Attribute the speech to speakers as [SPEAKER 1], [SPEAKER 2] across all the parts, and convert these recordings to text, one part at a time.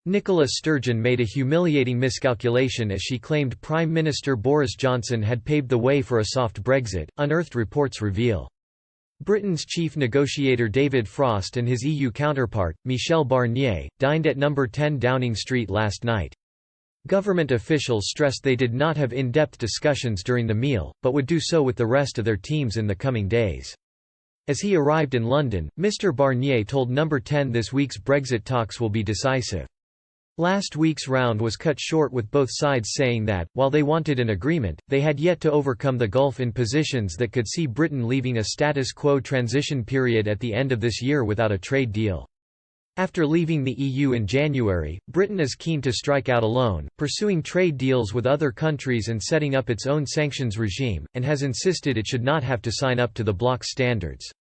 [SPEAKER 1] Nicola Sturgeon made a humiliating miscalculation as she claimed Prime Minister Boris Johnson had paved the way for a soft Brexit, unearthed reports reveal. Britain's chief negotiator David Frost and his EU counterpart, Michel Barnier, dined at No. 10 Downing Street last night. Government officials stressed they did not have in-depth discussions during the meal, but would do so with the rest of their teams in the coming days. As he arrived in London, Mr Barnier told No. 10 this week's Brexit talks will be decisive. Last week's round was cut short with both sides saying that, while they wanted an agreement, they had yet to overcome the gulf in positions that could see Britain leaving a status quo transition period at the end of this year without a trade deal. After leaving the EU in January, Britain is keen to strike out alone, pursuing trade deals with other countries and setting up its own sanctions regime, and has insisted it should not have to sign up to the bloc's standards.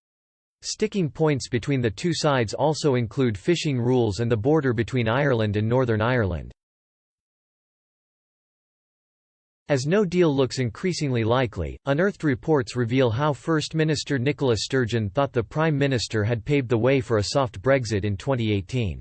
[SPEAKER 1] Sticking points between the two sides also include fishing rules and the border between Ireland and Northern Ireland. As no deal looks increasingly likely, unearthed reports reveal how First Minister Nicola Sturgeon thought the Prime Minister had paved the way for a soft Brexit in 2018.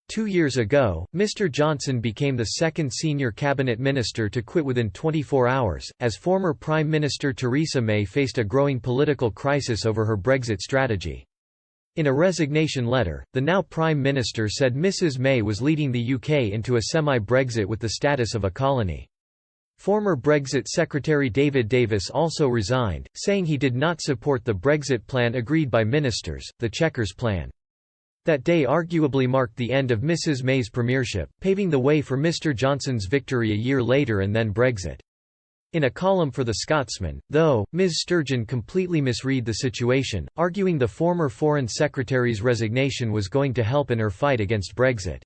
[SPEAKER 1] 2 years ago, Mr Johnson became the second senior cabinet minister to quit within 24 hours, as former Prime Minister Theresa May faced a growing political crisis over her Brexit strategy. In a resignation letter, the now Prime Minister said Mrs May was leading the UK into a semi-Brexit with the status of a colony. Former Brexit Secretary David Davis also resigned, saying he did not support the Brexit plan agreed by ministers, the Chequers Plan. That day arguably marked the end of Mrs May's premiership, paving the way for Mr Johnson's victory a year later and then Brexit. In a column for The Scotsman, though, Ms Sturgeon completely misread the situation, arguing the former Foreign Secretary's resignation was going to help in her fight against Brexit.